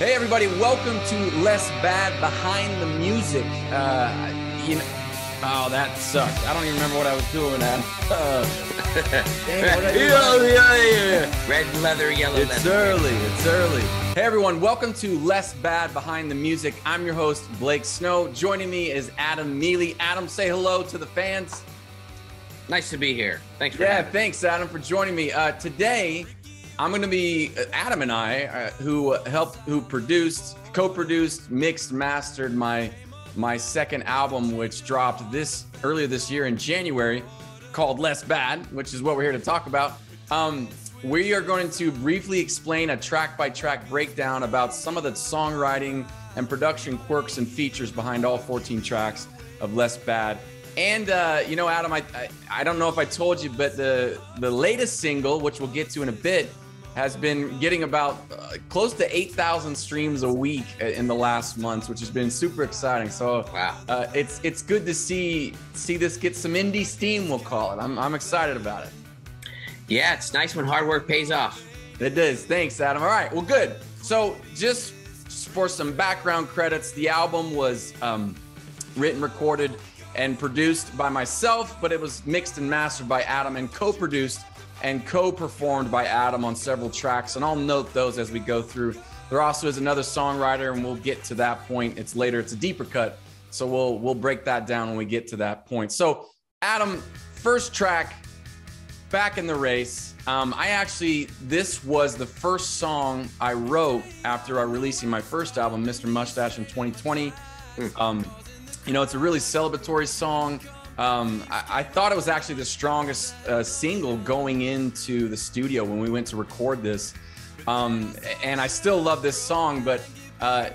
Hey everybody, welcome to Less Bad Behind the Music. Oh, that sucked. I don't even remember what I was doing, Adam. Red leather, yellow leather. It's early. Hey everyone, welcome to Less Bad Behind the Music. I'm your host, Blake Snow. Joining me is Adam Mealy. Adam, say hello to the fans. Nice to be here. Thanks for having me. Thanks, Adam, for joining me. Today, I'm going to be Adam and I, who produced, co-produced, mixed, mastered my second album, which dropped earlier this year in January, called Less Bad, which is what we're here to talk about. We are going to briefly explain a track-by-track breakdown about some of the songwriting and production quirks and features behind all 14 tracks of Less Bad. And Adam, I don't know if I told you, but the latest single, which we'll get to in a bit, has been getting about close to 8,000 streams a week in the last months, which has been super exciting. So wow. It's good to see this get some indie steam, we'll call it. I'm excited about it. Yeah, it's nice when hard work pays off. It is. Thanks, Adam. All right, well, good. So just for some background credits, the album was written, recorded, and produced by myself, but it was mixed and mastered by Adam and co-produced and co-performed by Adam on several tracks, and I'll note those as we go through. There also is another songwriter, and we'll get to that point. It's later. It's a deeper cut, so we'll break that down when we get to that point. So, Adam, first track, Back in the Race. This was the first song I wrote after releasing my first album, Mr. Mustache, in 2020. It's a really celebratory song. I thought it was actually the strongest single going into the studio when we went to record this. And I still love this song, but I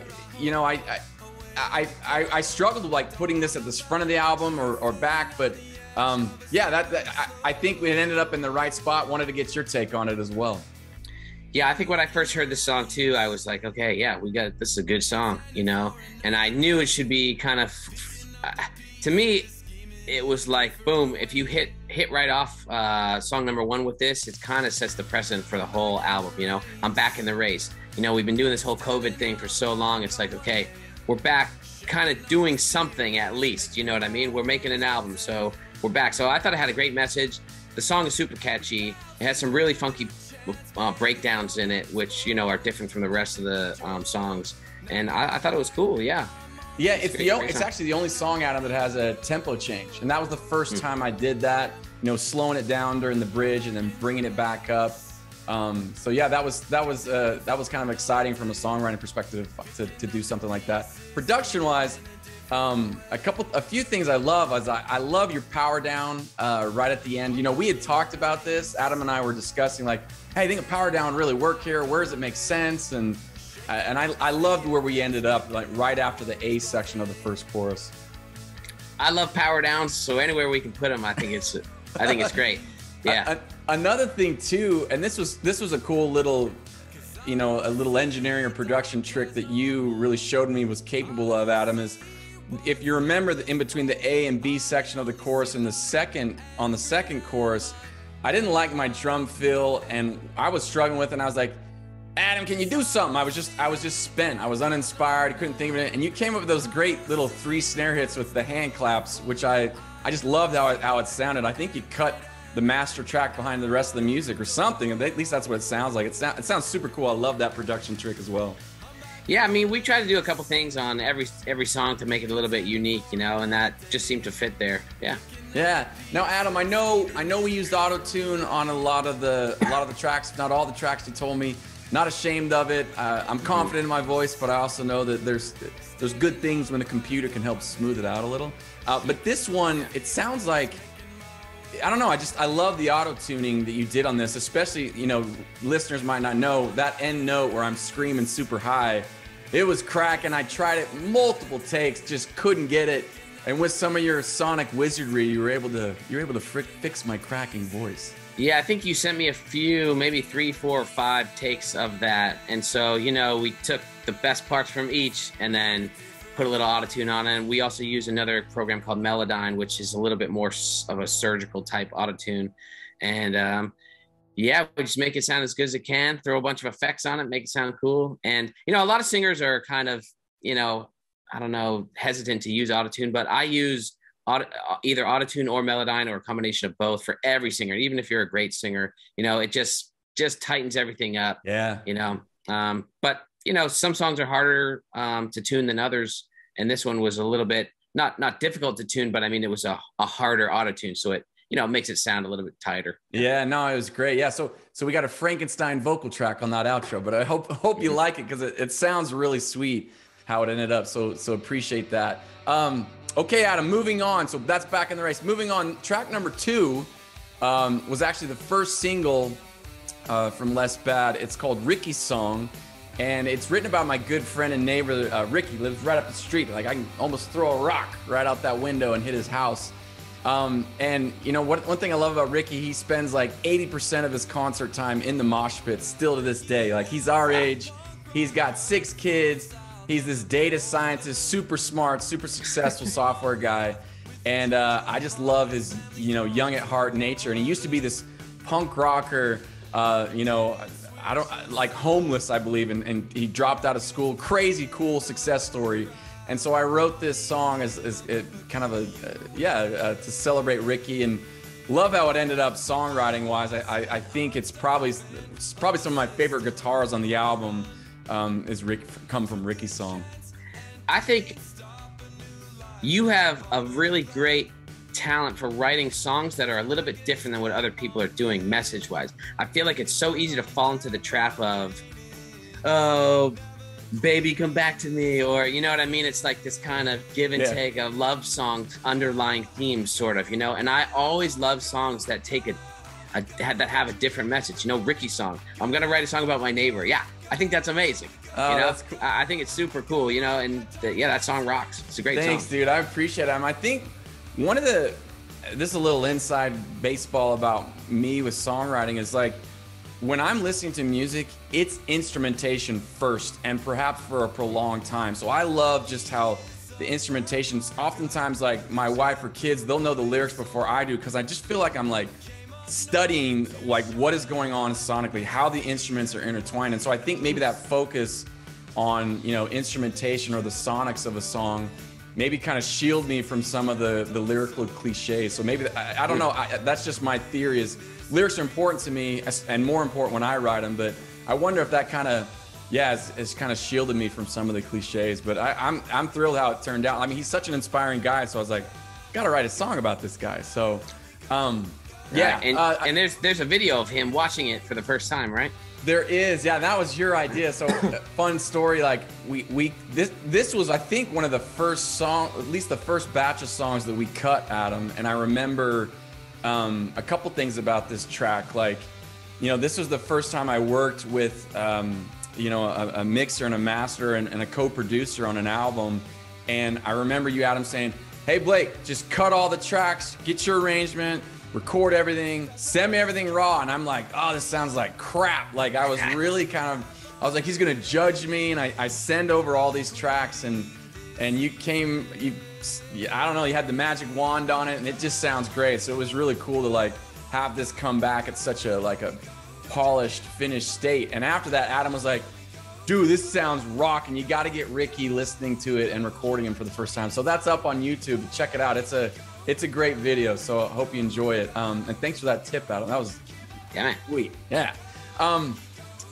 struggled with like putting this at the front of the album or back, but I think we ended up in the right spot. Wanted to get your take on it as well. Yeah, I think when I first heard this song too, I was like, okay, yeah, this is a good song, and I knew it should be kind of, to me, it was like, boom, if you hit right off song number one with this, it kind of sets the precedent for the whole album, I'm back in the race. We've been doing this whole COVID thing for so long. It's like, okay, we're back kind of doing something at least, you know what I mean? We're making an album, so we're back. So I thought it had a great message. The song is super catchy. It has some really funky breakdowns in it, which, are different from the rest of the songs. And I thought it was cool, yeah. Yeah, it's actually the only song, Adam, that has a tempo change, and that was the first time I did that. Slowing it down during the bridge and then bringing it back up. So yeah, that was kind of exciting from a songwriting perspective to do something like that. Production-wise, a few things I love. I love your power down right at the end. We had talked about this. Adam and I were discussing like, hey, I think a power down really work here. Where does it make sense? And I loved where we ended up, like right after the A section of the first chorus. I love power downs, so anywhere we can put them, I think it's great. Yeah. Another thing too, and this was a cool little, a little engineering or production trick that you really showed me was capable of, Adam, is if you remember in between the A and B section of the chorus and on the second chorus, I didn't like my drum fill, and I was struggling with it, and I was like, Adam, can you do something? I was just spent. I was uninspired. I couldn't think of it. And you came up with those great little 3 snare hits with the hand claps, which I just loved how it sounded. I think you cut the master track behind the rest of the music or something. At least that's what it sounds like. It sounds super cool. I love that production trick as well. Yeah, I mean, we try to do a couple things on every song to make it a little bit unique, and that just seemed to fit there. Yeah. Yeah. Now, Adam, I know we used auto-tune on a lot of the tracks, not all the tracks you told me. Not ashamed of it. I'm confident in my voice, but I also know that there's good things when a computer can help smooth it out a little. But this one, it sounds like, I don't know, I love the auto-tuning that you did on this, especially, listeners might not know, that end note where I'm screaming super high, it was cracking. I tried it multiple takes, just couldn't get it. And with some of your sonic wizardry, you were able to fix my cracking voice. Yeah, I think you sent me a few, maybe 3, 4, or 5 takes of that. And so, we took the best parts from each and then put a little auto-tune on it. And we also use another program called Melodyne, which is a little bit more of a surgical type auto-tune. And Yeah, we just make it sound as good as it can, throw a bunch of effects on it, make it sound cool. And, a lot of singers are kind of, I don't know, hesitant to use autotune, but I use either autotune or Melodyne or a combination of both for every singer. Even if you're a great singer, it just tightens everything up. Yeah. But, some songs are harder to tune than others. And this one was a little bit, not difficult to tune, but I mean, it was a harder autotune. So it makes it sound a little bit tighter. Yeah, no, it was great. Yeah, so we got a Frankenstein vocal track on that outro, but I hope you like it because it sounds really sweet how it ended up. So appreciate that. Okay, Adam, moving on. So that's Back in the Race. Moving on, track number 2 was actually the first single from Less Bad. It's called Ricky's Song, and it's written about my good friend and neighbor, Ricky. Lives right up the street. Like I can almost throw a rock right out that window and hit his house. And one thing I love about Ricky, he spends like 80% of his concert time in the mosh pit still to this day. Like he's our age, he's got 6 kids, he's this data scientist, super smart, super successful software guy. And I just love his, young at heart nature. And he used to be this punk rocker, I don't like homeless, I believe. And he dropped out of school, crazy cool success story. And so I wrote this song as kind of to celebrate Ricky, and love how it ended up songwriting wise. I think it's probably some of my favorite guitars on the album come from Ricky's song. I think you have a really great talent for writing songs that are a little bit different than what other people are doing message wise. I feel like it's so easy to fall into the trap of, oh, baby come back to me, or you know what I mean, it's like this kind of give and take of love songs, underlying themes sort of, and I always love songs that take that have a different message. Ricky's song, I'm gonna write a song about my neighbor. Yeah, I think that's amazing. That's cool. I think it's super cool, and that song rocks. It's a great song. Thanks, dude. I appreciate it. I think this is a little inside baseball about me with songwriting is like, when I'm listening to music, it's instrumentation first, and perhaps for a prolonged time. So I love just how the instrumentation's oftentimes, like my wife or kids, they'll know the lyrics before I do, because I just feel like I'm like studying like what is going on sonically, how the instruments are intertwined. And so I think maybe that focus on, instrumentation or the sonics of a song maybe kind of shield me from some of the lyrical cliches. So maybe, I don't know, that's just my theory is, lyrics are important to me and more important when I write them, but I wonder if that kind of, has kind of shielded me from some of the cliches. But I'm thrilled how it turned out. I mean, he's such an inspiring guy, so I was like, gotta write a song about this guy. So, and there's a video of him watching it for the first time, right? There is, that was your idea. So fun story. Like this was, I think, one of the first at least the first batch of songs that we cut, Adam. And I remember a couple things about this track. Like, this was the first time I worked with, a mixer and a master and a co-producer on an album. And I remember you, Adam, saying, "Hey, Blake, just cut all the tracks, get your arrangement, record everything, send me everything raw." And I'm like, oh, this sounds like crap. Like I was really I was like, he's gonna judge me. And I send over all these tracks, and you I don't know, you had the magic wand on it, and it just sounds great. So it was really cool to like have this come back at such a polished, finished state. And after that, Adam was like, dude, this sounds rock, and you got to get Ricky listening to it and recording him for the first time. So that's up on YouTube. Check it out. It's a great video, so I hope you enjoy it. And thanks for that tip, Adam. That was sweet. Yeah.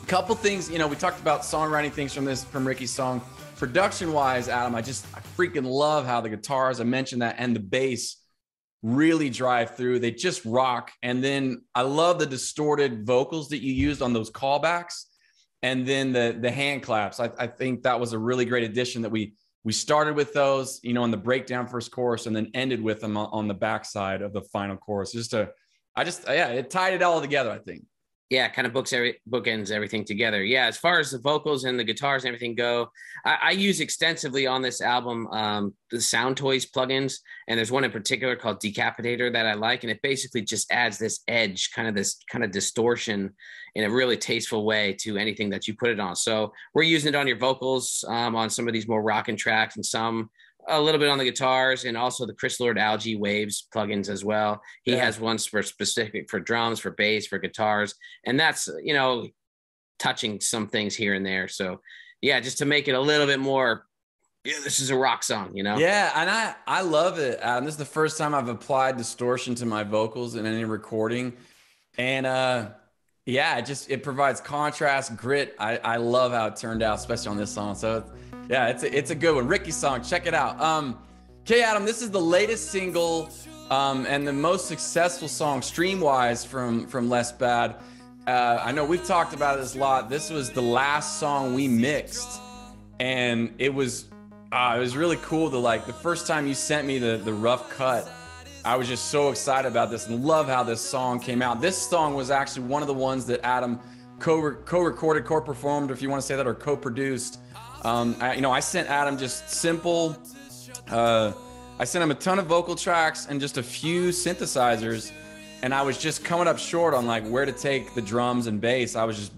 Couple things, we talked about songwriting things from Ricky's song. Production-wise, Adam, I freaking love how the guitars, I mentioned that, and the bass really drive through. They just rock. And then I love the distorted vocals that you used on those callbacks. And then the hand claps. I think that was a really great addition that we started with those, on the breakdown first chorus, and then ended with them on the backside of the final chorus. It tied it all together, I think. Yeah, kind of bookends everything together. Yeah, as far as the vocals and the guitars and everything go, I use extensively on this album the Soundtoys plugins, and there's one in particular called Decapitator that I like, and it basically just adds this edge, this kind of distortion in a really tasteful way to anything that you put it on. So we're using it on your vocals on some of these more rockin' tracks, and some a little bit on the guitars, and also the Chris Lord Algae Waves plugins as well. He has ones for specific for drums, for bass, for guitars, and that's, you know, touching some things here and there. So yeah, just to make it a little bit more, yeah, this is a rock song, you know? Yeah, and I love it, Adam. This is the first time I've applied distortion to my vocals in any recording. And yeah, it provides contrast, grit. I love how it turned out, especially on this song. So yeah, it's a good one. Ricky's song, check it out. Okay, Adam, this is the latest single and the most successful song stream-wise from Less Bad. I know we've talked about this a lot. This was the last song we mixed, and it was really cool to, like, the first time you sent me the rough cut, I was just so excited about this and love how this song came out. This song was actually one of the ones that Adam co-recorded, co-performed, if you want to say that, or co-produced. I sent Adam just simple, I sent him a ton of vocal tracks and just a few synthesizers, and I was just coming up short on like where to take the drums and bass. I was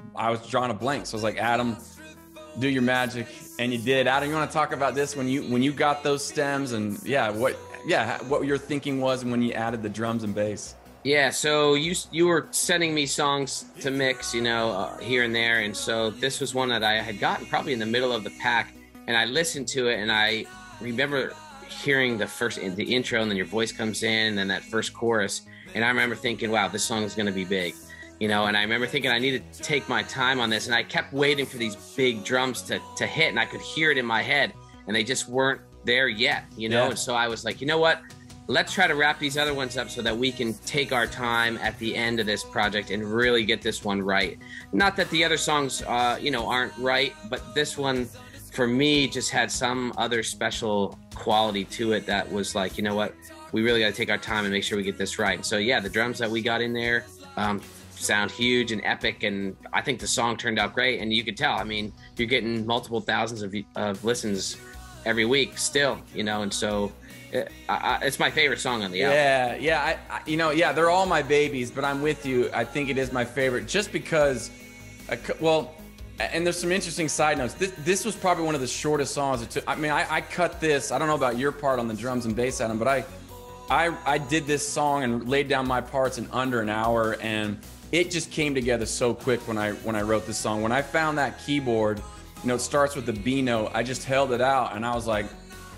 drawing a blank. So I was like, Adam, do your magic. And you did. Adam, you want to talk about this when you got those stems, and what your thinking was when you added the drums and bass? Yeah, so you were sending me songs to mix, you know, here and there, and so this was one that I had gotten probably in the middle of the pack, and I listened to it, and I remember hearing the intro, and then your voice comes in, and then that first chorus, and I remember thinking, wow, this song is going to be big. You know, and I remember thinking I needed to take my time on this, and I kept waiting for these big drums to hit, and I could hear it in my head, and they just weren't there yet, you know? Yeah. And so I was like, you know what? Let's try to wrap these other ones up so that we can take our time at the end of this project and really get this one right. Not that the other songs, aren't right, but this one, for me, just had some other special quality to it that was like, you know what? We really got to take our time and make sure we get this right. So yeah, the drums that we got in there, sound huge and epic, and I think the song turned out great. And you could tell, I mean, you're getting multiple thousands of listens every week still, you know, and so it's my favorite song on the album. Yeah, they're all my babies, but I'm with you. I think it is my favorite just because, and there's some interesting side notes. This was probably one of the shortest songs it took. I mean, I cut this, I don't know about your part on the drums and bass, Adam, but I did this song and laid down my parts in under an hour, and it just came together so quick when I wrote this song. When I found that keyboard, you know, it starts with the B note, I just held it out, and I was like,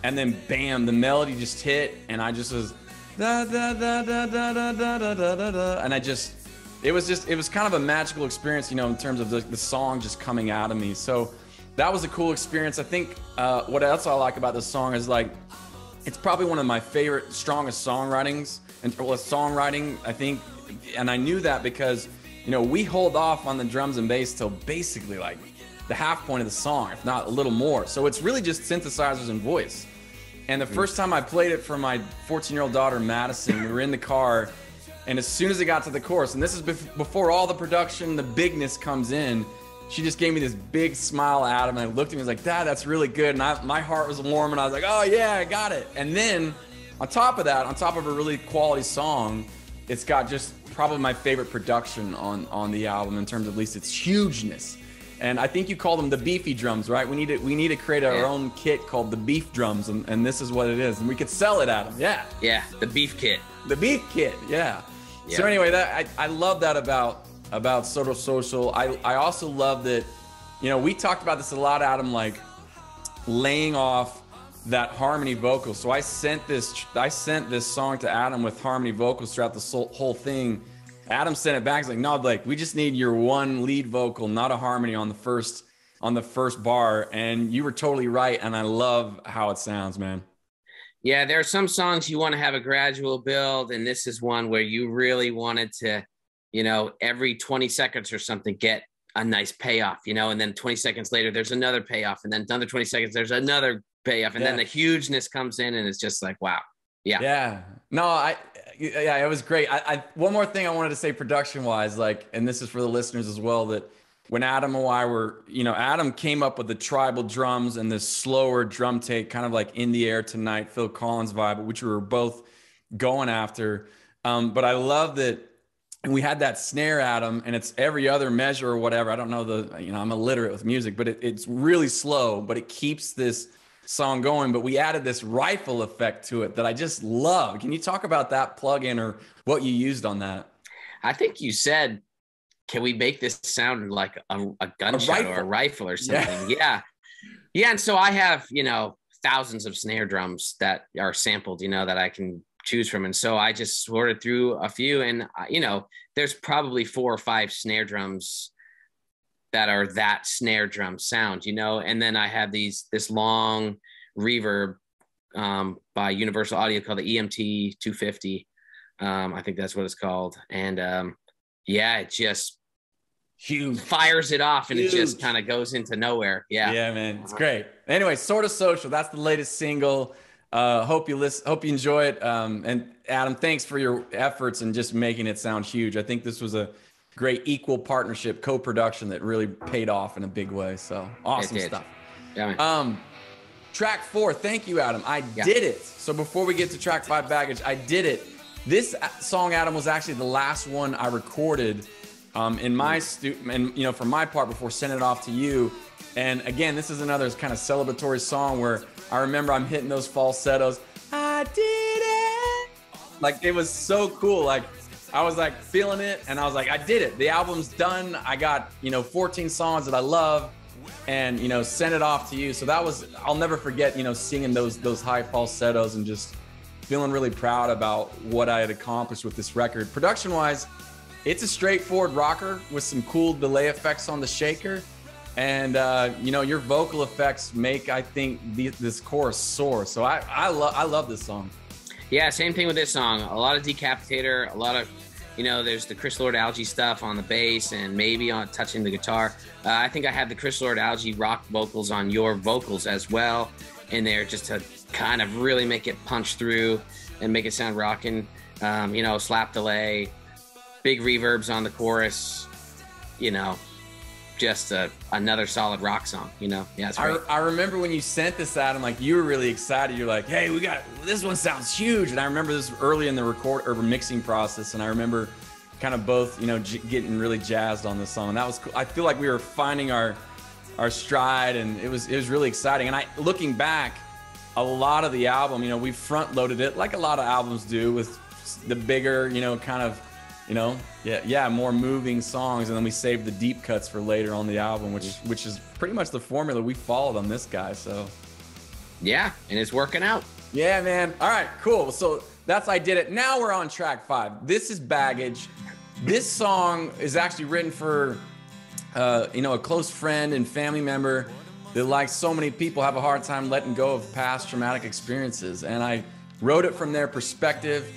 and then bam, the melody just hit, and I just was da da da da da da da da da da, and it was kind of a magical experience, you know, in terms of the song just coming out of me. So that was a cool experience. I think what else I like about this song is, like, it's probably one of my favorite, strongest songwriting, I think. And I knew that because, you know, we hold off on the drums and bass till basically like the half point of the song, if not a little more. So it's really just synthesizers and voice. And the first time I played it for my 14-year-old daughter, Madison, we were in the car, and as soon as it got to the chorus, and this is before all the production, the bigness comes in, she just gave me this big smile at him, and I looked at me and was like, Dad, that's really good. And my heart was warm, and I was like, oh yeah, I got it. And then on top of that, on top of a really quality song, it's got just probably my favorite production on the album in terms of at least its hugeness. And I think you call them the beefy drums, right? We need to create our own kit called the beef drums, and this is what it is. And we could sell it at them. Yeah. Yeah, the beef kit. The beef kit, yeah. So anyway, I love that about Soto Social. I also love that, you know, we talked about this a lot, Adam, like laying off that harmony vocal. So I sent this song to Adam with harmony vocals throughout the whole thing. Adam sent it back. He's like, no, Blake, we just need your one lead vocal, not a harmony on the first bar. And you were totally right. And I love how it sounds, man. Yeah, there are some songs you want to have a gradual build, and this is one where you really wanted to, you know, every 20 seconds or something get a nice payoff, you know, and then 20 seconds later there's another payoff, and then another 20 seconds there's another payoff, and then the hugeness comes in, and it's just like, wow. Yeah. No, it was great. I one more thing I wanted to say production wise, like, and this is for the listeners as well, that when Adam and I were, you know, Adam came up with the tribal drums and this slower drum take, kind of like In the Air Tonight, Phil Collins vibe, which we were both going after. But I love that. And we had that snare, Adam, and it's every other measure or whatever. I don't know I'm illiterate with music, but it's really slow, but it keeps this song going, but we added this rifle effect to it that I just love. Can you talk about that plugin or what you used on that? I think you said, can we make this sound like a gunshot or a rifle or something? Yeah. Yeah. And so I have, you know, thousands of snare drums that are sampled, you know, that I can choose from. And so I just sorted through a few, and, you know, there's probably 4 or 5 snare drums that are that snare drum sound, you know. And then I have this long reverb by Universal Audio called the EMT 250. I think that's what it's called. And yeah, it just huge fires it off, and it just kind of goes into nowhere. Yeah, man, it's great. Anyway, Sort of Social, that's the latest single. Hope you enjoy it. And Adam, thanks for your efforts and just making it sound huge. I think this was a great equal partnership, co-production that really paid off in a big way. So awesome stuff. Yeah, man. Track 4, thank you, Adam. I did it. So before we get to track 5, Baggage, I did it. This song, Adam, was actually the last one I recorded in my and you know, for my part before sending it off to you. And again, this is another kind of celebratory song where I remember I'm hitting those falsettos. I did it. Like, it was so cool. Like, I was like feeling it, and I was like, I did it. The album's done. I got, you know, 14 songs that I love, and, you know, sent it off to you. So that was, I'll never forget, you know, singing those high falsettos and just feeling really proud about what I had accomplished with this record. Production wise, it's a straightforward rocker with some cool delay effects on the shaker. And, you know, your vocal effects make, I think, this chorus soar. So I love this song. Yeah, same thing with this song. A lot of Decapitator, a lot of, you know, there's the Chris Lord-Alge stuff on the bass and maybe on touching the guitar. I think I have the Chris Lord-Alge rock vocals on your vocals as well in there, just to kind of really make it punch through and make it sound rockin'. You know, slap delay, big reverbs on the chorus, you know, just another solid rock song, you know. Yeah, it's great. I remember when you sent this out, I'm like, you were really excited. You're like, hey, we got this one, sounds huge. And I remember this early in the record or mixing process, and I remember kind of both, you know, getting really jazzed on this song. And that was cool. I feel like we were finding our stride, and it was really exciting. And looking back, a lot of the album, you know, we front loaded it like a lot of albums do, with the bigger, you know, kind of, you know, more moving songs, and then we saved the deep cuts for later on the album, which is pretty much the formula we followed on this guy. So yeah, and it's working out. Yeah, man. All right, cool. So that's I Did It. Now we're on track 5. This is Baggage. This song is actually written for you know, a close friend and family member that, like so many people, have a hard time letting go of past traumatic experiences, and I wrote it from their perspective.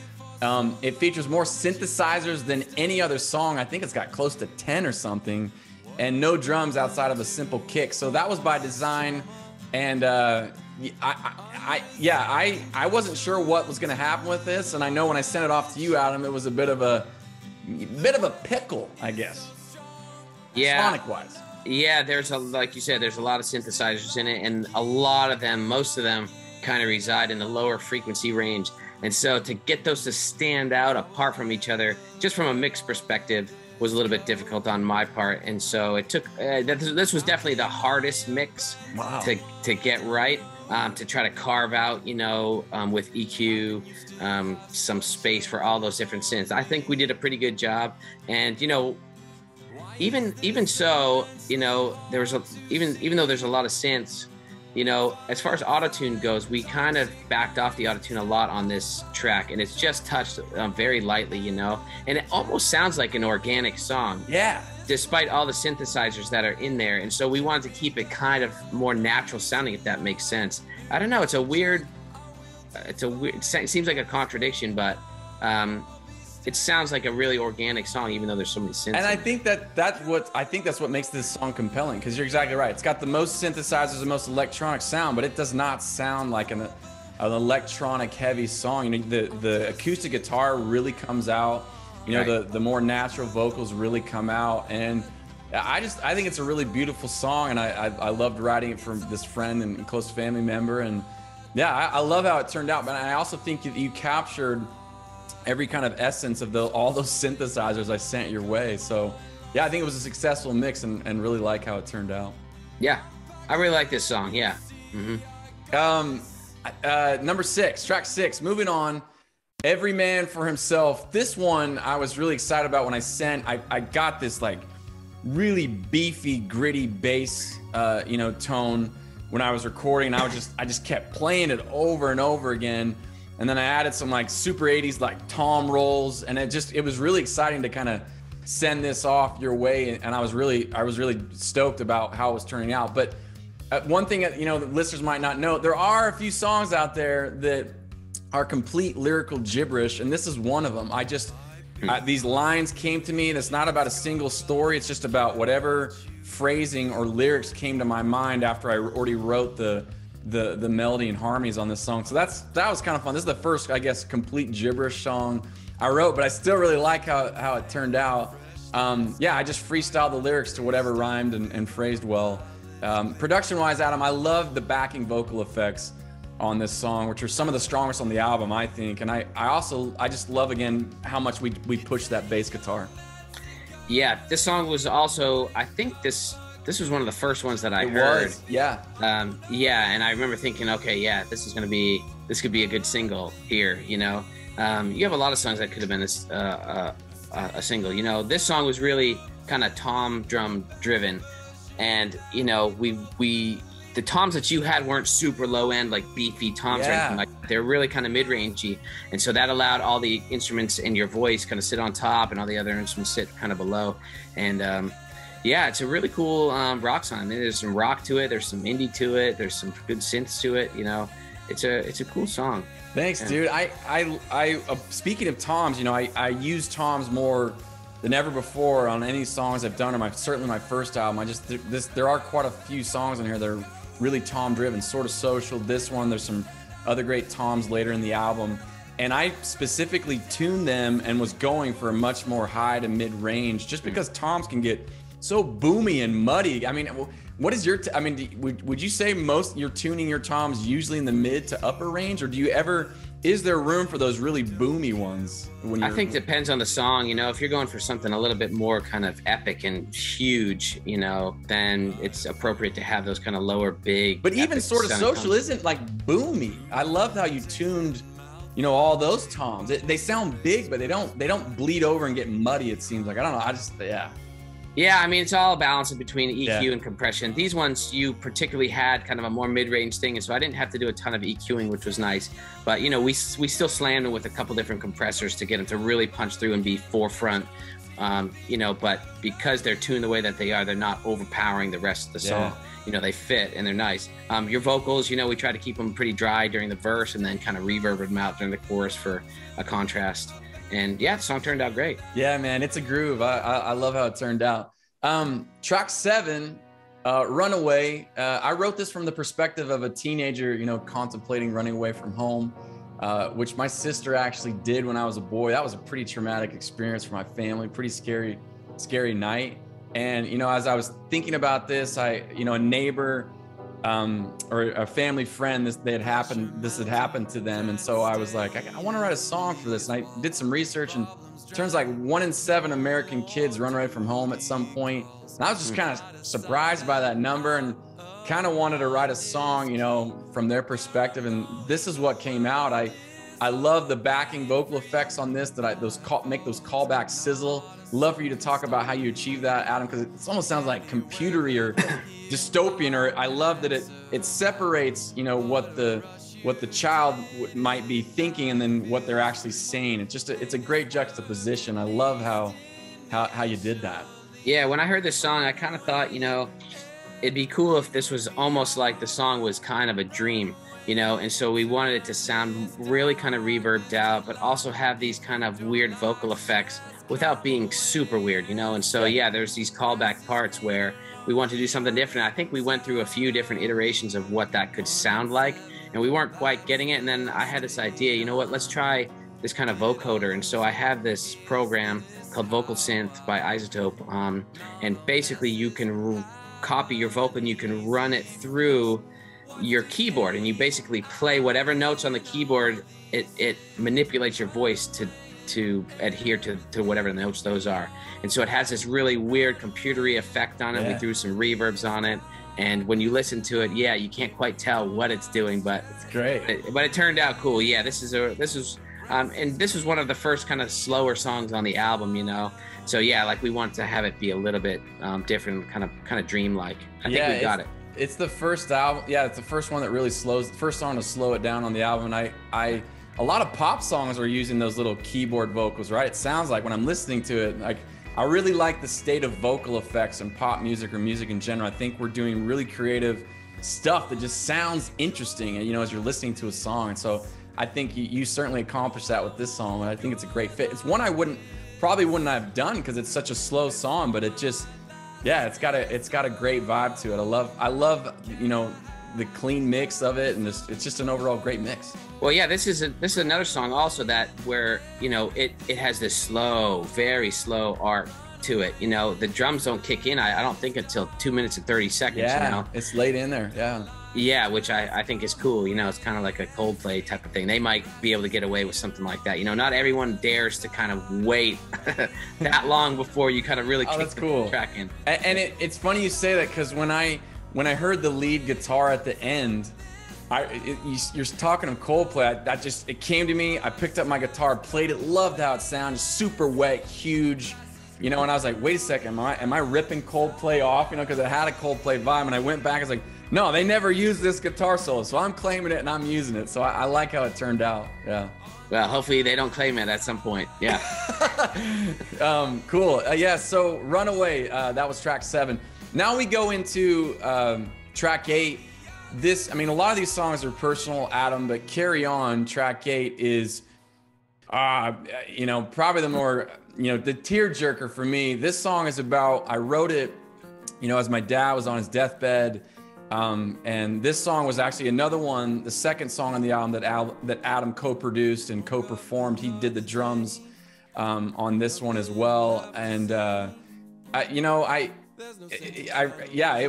It features more synthesizers than any other song. I think it's got close to 10 or something, and no drums outside of a simple kick. So that was by design. And I wasn't sure what was going to happen with this. And I know when I sent it off to you, Adam, it was a bit of a pickle, I guess. Yeah. Sonic wise. Yeah, like you said, there's a lot of synthesizers in it, and a lot of them, most of them, kind of reside in the lower frequency range. And so to get those to stand out apart from each other, just from a mix perspective, was a little bit difficult on my part. And so it took, this was definitely the hardest mix to get right, to try to carve out, you know, with EQ, some space for all those different synths. I think we did a pretty good job. And, you know, even so, you know, even though there's a lot of synths, you know, as far as autotune goes, we kind of backed off the autotune a lot on this track, and it's just touched very lightly, you know, and it almost sounds like an organic song. Yeah. Despite all the synthesizers that are in there. And so we wanted to keep it kind of more natural sounding, if that makes sense. I don't know. It seems like a contradiction, but it sounds like a really organic song, even though there's so many synths. And I think that's what makes this song compelling, because you're exactly right. It's got the most synthesizers, the most electronic sound, but it does not sound like an electronic heavy song. You know, the acoustic guitar really comes out. You know, right. the more natural vocals really come out, and I think it's a really beautiful song, and I loved writing it for this friend and close family member, and yeah, I love how it turned out. But I also think that you captured every kind of essence of all those synthesizers I sent your way. So yeah, I think it was a successful mix, and really like how it turned out. Yeah, I really like this song. Yeah. Mm-hmm. Number 6, track 6, moving on. Every Man for Himself. This one I was really excited about when I got this like really beefy, gritty bass, tone when I was recording. I just kept playing it over and over again. And then I added some like super 80s like tom rolls, and it was really exciting to kind of send this off your way. And I was really stoked about how it was turning out. But one thing that, the listeners might not know, there are a few songs out there that are complete lyrical gibberish, and this is one of them. These lines came to me, and it's not about a single story. It's just about whatever phrasing or lyrics came to my mind after I already wrote the melody and harmonies on this song. So that was kind of fun. This is the first, I guess, complete gibberish song I wrote, but I still really like how it turned out. I just freestyled the lyrics to whatever rhymed and phrased well. Production-wise, Adam, I love the backing vocal effects on this song, which are some of the strongest on the album, I think. And I just love, again, how much we push that bass guitar. Yeah, this song was also, I think this was one of the first ones that I heard. Yeah. And I remember thinking, okay, yeah, this could be a good single here, You have a lot of songs that could have been a single. This song was really kind of tom drum driven. And, the toms that you had weren't super low end, like beefy toms or anything like that. They're really kind of mid-rangey. And so that allowed all the instruments in your voice kind of sit on top and all the other instruments sit kind of below. And it's a really cool rock song. There's some rock to it. There's some indie to it. There's some good synths to it. It's a cool song. Thanks, dude. I speaking of toms, I use toms more than ever before on any songs I've done, or certainly my first album. There are quite a few songs in here that are really tom driven, Sort of Social, this one. There's some other great toms later in the album, and I specifically tuned them and was going for a much more high to mid range, just because toms can get so boomy and muddy. I mean, what is your would you say you're tuning your toms usually in the mid to upper range, or is there room for those really boomy ones? I think it depends on the song. If you're going for something a little bit more kind of epic and huge, then it's appropriate to have those kind of lower big. But even Sort of Social isn't like boomy. I love how you tuned, all those toms. They sound big, but they don't bleed over and get muddy, it seems like. I don't know. Yeah, it's all a balance between EQ and compression. These ones, you particularly had kind of a more mid-range thing, and so I didn't have to do a ton of EQing, which was nice. But, we still slammed them with a couple different compressors to get them to really punch through and be forefront. But because they're tuned the way that they are, they're not overpowering the rest of the song. They fit and they're nice. Your vocals, we try to keep them pretty dry during the verse and then kind of reverb them out during the chorus for a contrast. And the song turned out great. Yeah, man, it's a groove. I love how it turned out. Track 7, Runaway. I wrote this from the perspective of a teenager, contemplating running away from home, which my sister actually did when I was a boy. That was a pretty traumatic experience for my family, pretty scary night. And, as I was thinking about this, a neighbor, or a family friend, this had happened to them, and so I was like, I want to write a song for this. And I did some research, and it turns like 1 in 7 American kids run away from home at some point. And I was just kind of surprised by that number, and kind of wanted to write a song, from their perspective. And this is what came out. I love the backing vocal effects on this, make those callbacks sizzle. Love for you to talk about how you achieve that, Adam, because it almost sounds like computery or dystopian. Or I love that it separates, what the child might be thinking and then what they're actually saying. It's a great juxtaposition. I love how you did that. Yeah, when I heard this song, I kind of thought, it'd be cool if this was almost like the song was kind of a dream. And so we wanted it to sound really kind of reverbed out, but also have these kind of weird vocal effects without being super weird, And so, there's these callback parts where we want to do something different. I think we went through a few different iterations of what that could sound like, and we weren't quite getting it. And then I had this idea, let's try this kind of vocoder. And so I have this program called Vocal Synth by iZotope. And basically you can copy your vocal and you can run it through your keyboard, and you basically play whatever notes on the keyboard. It manipulates your voice to adhere to whatever notes those are. And so it has this really weird computery effect on it. We threw some reverbs on it, And when you listen to it, yeah, you can't quite tell what it's doing, but it's great. But it turned out cool. Yeah, this was one of the first kind of slower songs on the album, you know. So yeah, like we wanted to have it be a little bit different, kind of dreamlike. I think we got it. It's the first album. Yeah, it's the first one that really slows. The first song to slow it down on the album. And a lot of pop songs are using those little keyboard vocals, right? It sounds like when I'm listening to it, like I really like the state of vocal effects in pop music or music in general. I think we're doing really creative stuff that just sounds interesting, you know, as you're listening to a song. And so I think you certainly accomplished that with this song. And I think it's a great fit. It's one I probably wouldn't have done because it's such a slow song, but it just, yeah, it's got a great vibe to it. I love, you know, the clean mix of it, and it's just an overall great mix. Well, yeah, this is another song also that where, you know, it has this slow, very slow arc to it. You know, the drums don't kick in, I don't think, until 2 minutes and 30 seconds. Yeah, you know? It's late in there. Yeah. Yeah, which I think is cool. You know, it's kind of like a Coldplay type of thing. They might be able to get away with something like that. You know, not everyone dares to kind of wait that long before you kind of really kick the track in. And it's funny you say that, because when I heard the lead guitar at the end, you're talking of Coldplay. It came to me. I picked up my guitar, played it, loved how it sounded, super wet, huge, you know. And I was like, wait a second, am I ripping Coldplay off? You know, because it had a Coldplay vibe. And I went back, I was like, no, they never used this guitar solo, so I'm claiming it and I'm using it. So I like how it turned out. Yeah. Well, hopefully they don't claim it at some point. Yeah. Cool. Yeah. So Runaway, that was track 7. Now we go into track 8. A lot of these songs are personal, Adam, but Carry On, track 8 is, you know, probably the more, you know, the tearjerker for me. This song is about, I wrote it, you know, as my dad was on his deathbed. And this song was actually another one, the second song on the album that Adam co-produced and co-performed. He did the drums on this one as well. And, you know, it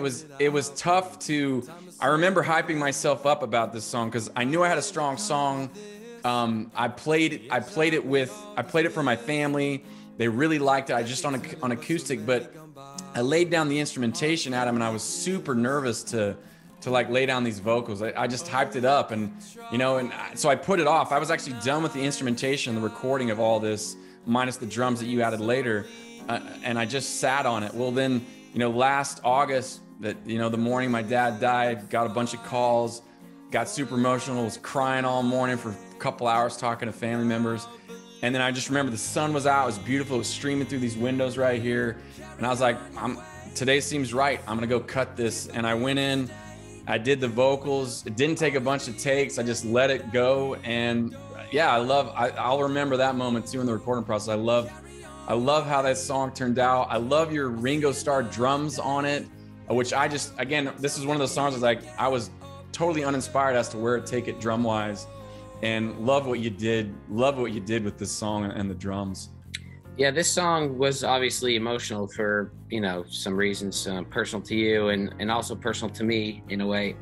was tough to, I remember hyping myself up about this song because I knew I had a strong song. I played it for my family. They really liked it. I just on acoustic, but I laid down the instrumentation, Adam, and I was super nervous to like lay down these vocals. I just hyped it up, and you know, and so I put it off. I was actually done with the instrumentation, the recording of all this, minus the drums that you added later, and I just sat on it. Well, then, you know, last August, the morning my dad died, got a bunch of calls, got super emotional, was crying all morning for a couple hours talking to family members. And then I just remember the sun was out, it was beautiful, it was streaming through these windows right here. And I was like, today seems right, I'm gonna go cut this. And I went in, I did the vocals. It didn't take a bunch of takes, I just let it go. And yeah, I'll remember that moment too in the recording process. I love how that song turned out. I love your Ringo Starr drums on it, which again, this is one of those songs I was totally uninspired as to where to take it drum wise. And love what you did with this song and the drums. Yeah, this song was obviously emotional for, you know, some reasons, personal to you and also personal to me in a way,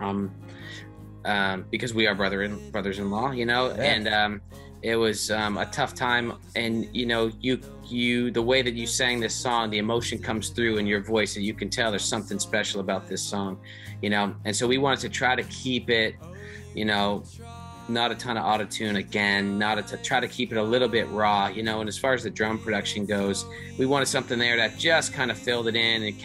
because we are brothers-in-law, you know. Yeah. And it was a tough time, and you know, you the way that you sang this song, the emotion comes through in your voice, and you can tell there's something special about this song, you know. And so we wanted to try to keep it, you know, not a ton of auto-tune again, try to keep it a little bit raw, you know. And as far as the drum production goes, we wanted something there that just kind of filled it in and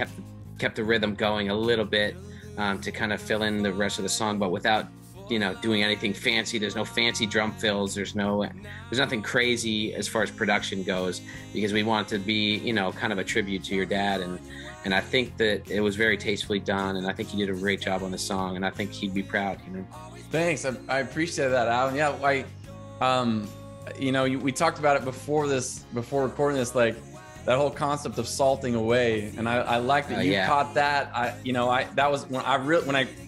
kept the rhythm going a little bit, to kind of fill in the rest of the song, but without, you know, doing anything fancy. There's no fancy drum fills, there's nothing crazy as far as production goes, because we want it to be, you know, kind of a tribute to your dad. And I think that it was very tastefully done, and I think you did a great job on the song, and I think he'd be proud, you know. Thanks, I appreciate that, Alan. Yeah, you know, we talked about it before recording this, like that whole concept of salting away, and I like that you caught that. That was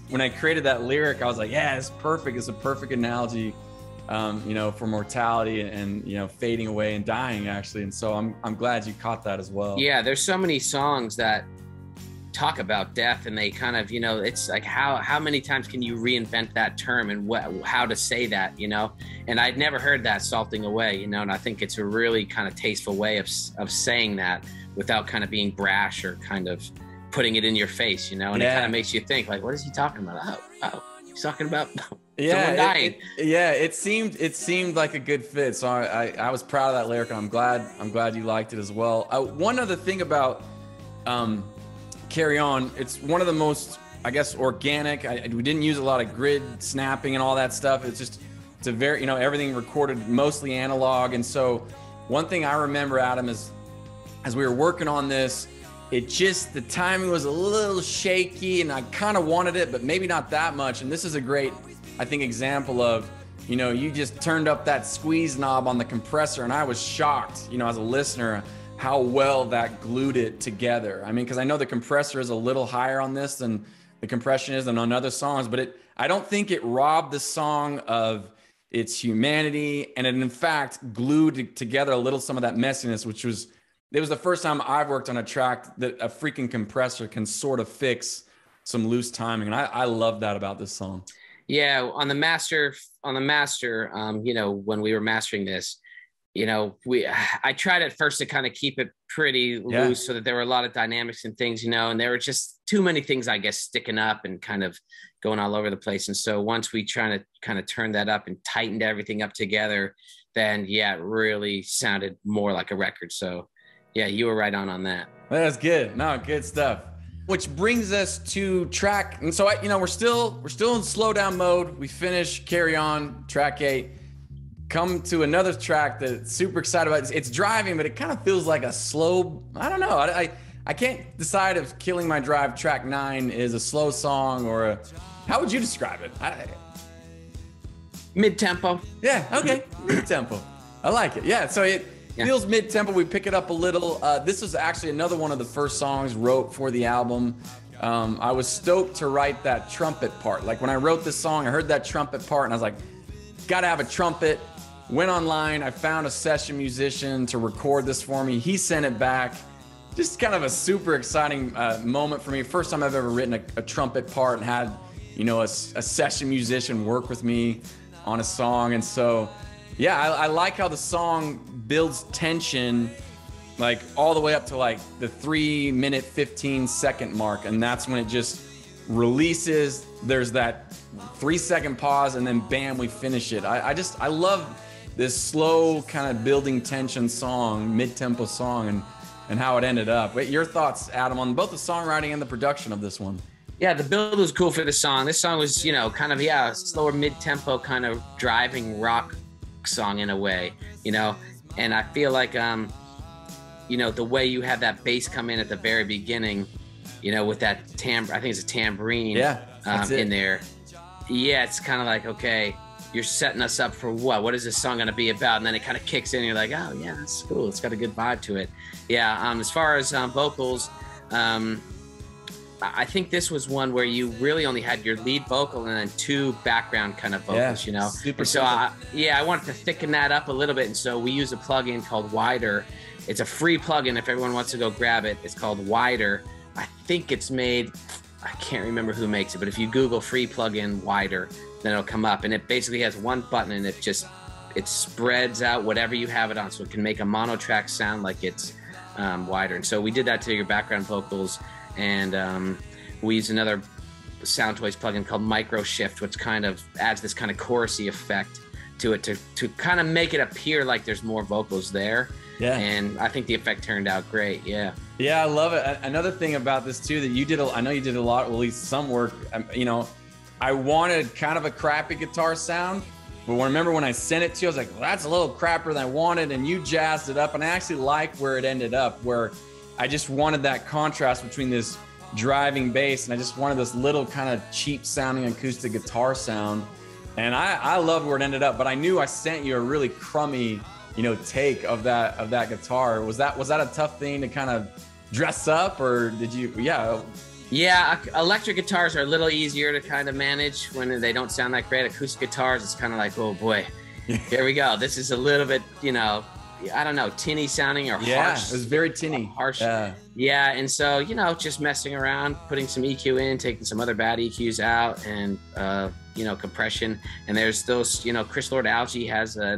when I created that lyric, I was like, yeah, it's perfect. It's a perfect analogy, you know, for mortality and, you know, fading away and dying, actually. And so I'm glad you caught that as well. Yeah, there's so many songs that talk about death, and they kind of, you know, it's like how many times can you reinvent that term and how to say that, you know. And I'd never heard that, salting away, you know, and I think it's a really kind of tasteful way of saying that without kind of being brash or kind of putting it in your face, you know, and it kind of makes you think like, what is he talking about? Oh, he's talking about someone dying. It seemed like a good fit. So I was proud of that lyric, and I'm glad you liked it as well. One other thing about Carry On, it's one of the most, I guess, organic. We didn't use a lot of grid snapping and all that stuff. It's a very, everything recorded mostly analog. And so one thing I remember, Adam, is as we were working on this, the timing was a little shaky, and I kind of wanted it, but maybe not that much. And this is a great, I think, example of, you just turned up that squeeze knob on the compressor, and I was shocked, as a listener, how well that glued it together. I mean, because I know the compressor is a little higher on this than the compression is than on other songs, but I don't think it robbed the song of its humanity, and it in fact glued together a little some of that messiness, it was the first time I've worked on a track that a freaking compressor can sort of fix some loose timing. And I love that about this song. Yeah. On the master, when we were mastering this, I tried at first to kind of keep it pretty loose so that there were a lot of dynamics and things, and there were just too many things, I guess, sticking up and kind of going all over the place. And so once we try to kind of turn that up and tightened everything up together, then it really sounded more like a record. So yeah, you were right on that. That's good. No, good stuff. Which brings us to track. And so, we're still in slow down mode. We finish Carry On, track 8. Come to another track that's super excited about. It's driving, but it kind of feels like a slow, I don't know. I can't decide if Killing My Drive, track 9, is a slow song or how would you describe it? Mid-tempo. Yeah, okay. Mid-tempo. I like it. Yeah, so it feels mid-tempo. We pick it up a little. This was actually another one of the first songs wrote for the album. I was stoked to write that trumpet part. Like when I wrote this song, I heard that trumpet part and I was like, gotta have a trumpet. Went online, I found a session musician to record this for me. He sent it back. Just kind of a super exciting moment for me. First time I've ever written a trumpet part and had, a session musician work with me on a song. And so, I like how the song builds tension like all the way up to like the 3-minute 15-second mark, and that's when it just releases. There's that 3-second pause, and then bam, we finish it. I love this slow kind of building tension song, mid-tempo song, and how it ended up. Wait, your thoughts, Adam, on both the songwriting and the production of this one? Yeah, the build was cool for the song. This song was, kind of, a slower mid-tempo kind of driving rock song in a way, and I feel like the way you have that bass come in at the very beginning, with that I think it's a tambourine in there. Yeah, it's kind of like, okay, you're setting us up for what is this song going to be about? And then it kind of kicks in and you're like, oh yeah, that's cool, it's got a good vibe to it. As far as vocals, I think this was one where you really only had your lead vocal and then 2 background kind of vocals, Super so I wanted to thicken that up a little bit, and so we use a plugin called Wider. It's a free plugin if everyone wants to go grab it. It's called Wider. I think it's made, I can't remember who makes it, but if you Google free plugin Wider, then it'll come up, and it basically has one button, and it spreads out whatever you have it on, so it can make a mono track sound like it's wider. And so we did that to your background vocals. And we use another Soundtoys plugin called Micro Shift, which kind of adds this kind of chorusy effect to it to kind of make it appear like there's more vocals there. Yeah. And I think the effect turned out great. Yeah. Yeah, I love it. Another thing about this too that you did, I know you did a lot, or at least some work. I wanted kind of a crappy guitar sound, but remember when I sent it to you, I was like, well, that's a little crappier than I wanted, and you jazzed it up, and I actually like where it ended up, where I just wanted that contrast between this driving bass, and I just wanted this little kind of cheap sounding acoustic guitar sound. And I loved where it ended up, but I knew I sent you a really crummy, take of that guitar. Was that a tough thing to kind of dress up, or did you? Yeah, electric guitars are a little easier to kind of manage when they don't sound that great. Acoustic guitars, it's kind of like, oh boy, here we go. This is a little bit, I don't know, tinny sounding or harsh. Yeah, it was very tinny. Harsh. Yeah, and so, just messing around, putting some EQ in, taking some other bad EQs out, and, compression. And there's those, Chris Lord-Alge has a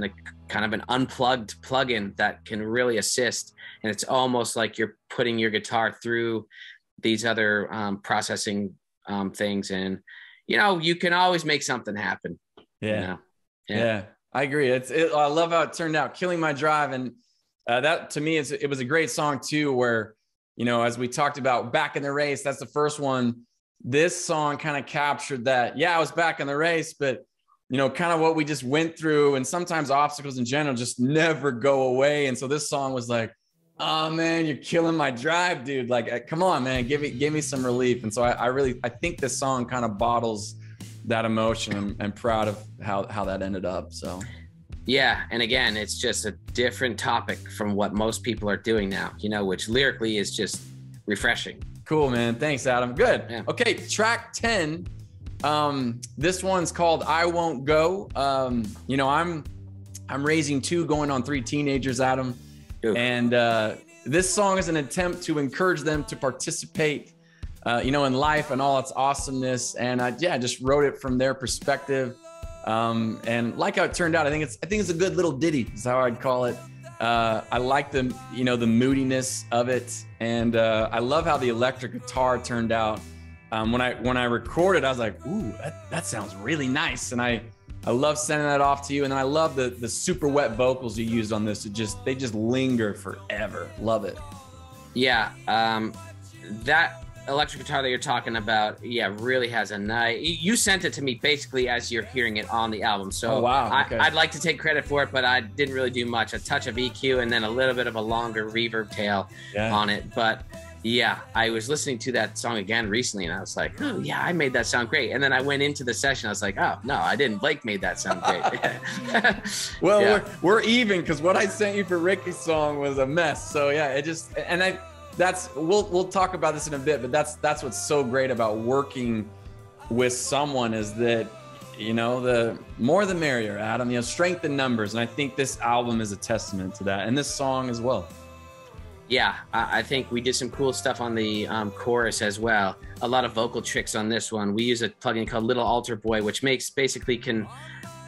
kind of an unplugged plugin that can really assist. And it's almost like you're putting your guitar through these other processing things, and you can always make something happen. Yeah. Yeah, I agree. I love how it turned out. Killing My Drive, and that to me it was a great song too. Where as we talked about back in the race, that's the first one. This song kind of captured that. Yeah, I was back in the race, but kind of what we just went through, and sometimes obstacles in general just never go away. And so this song was like, oh man, you're killing my drive, dude. Like, come on, man, give me some relief. And so I think this song kind of bottles that emotion. I'm proud of how that ended up. So yeah, and again, it's just a different topic from what most people are doing now, which lyrically is just refreshing. Cool, man. Thanks, Adam. Good. Yeah. Okay, track 10. This one's called I Won't Go. I'm raising 2 going on 3 teenagers, Adam. Ooh. And this song is an attempt to encourage them to participate in life and all its awesomeness. And I just wrote it from their perspective. And like how it turned out, I think it's a good little ditty is how I'd call it. I like the moodiness of it. And I love how the electric guitar turned out. When I recorded, I was like, ooh, that sounds really nice. And I love sending that off to you. And then I love the super wet vocals you used on this. They just linger forever. Love it. Yeah. That electric guitar that you're talking about, really has a nice, you sent it to me basically as you're hearing it on the album. So oh, wow. Okay. I'd like to take credit for it, but I didn't really do much. A touch of EQ and then a little bit of a longer reverb tail on it. But yeah, I was listening to that song again recently and I was like, oh yeah, I made that sound great. And then I went into the session, I was like, oh no, I didn't. Blake made that sound great. Well, we're even, because what I sent you for Ricky's song was a mess. So yeah, we'll talk about this in a bit, but that's what's so great about working with someone is that, the more the merrier, Adam, strength in numbers. And I think this album is a testament to that. And this song as well. Yeah, I think we did some cool stuff on the chorus as well. A lot of vocal tricks on this one. We use a plugin called Little Alter Boy, which basically can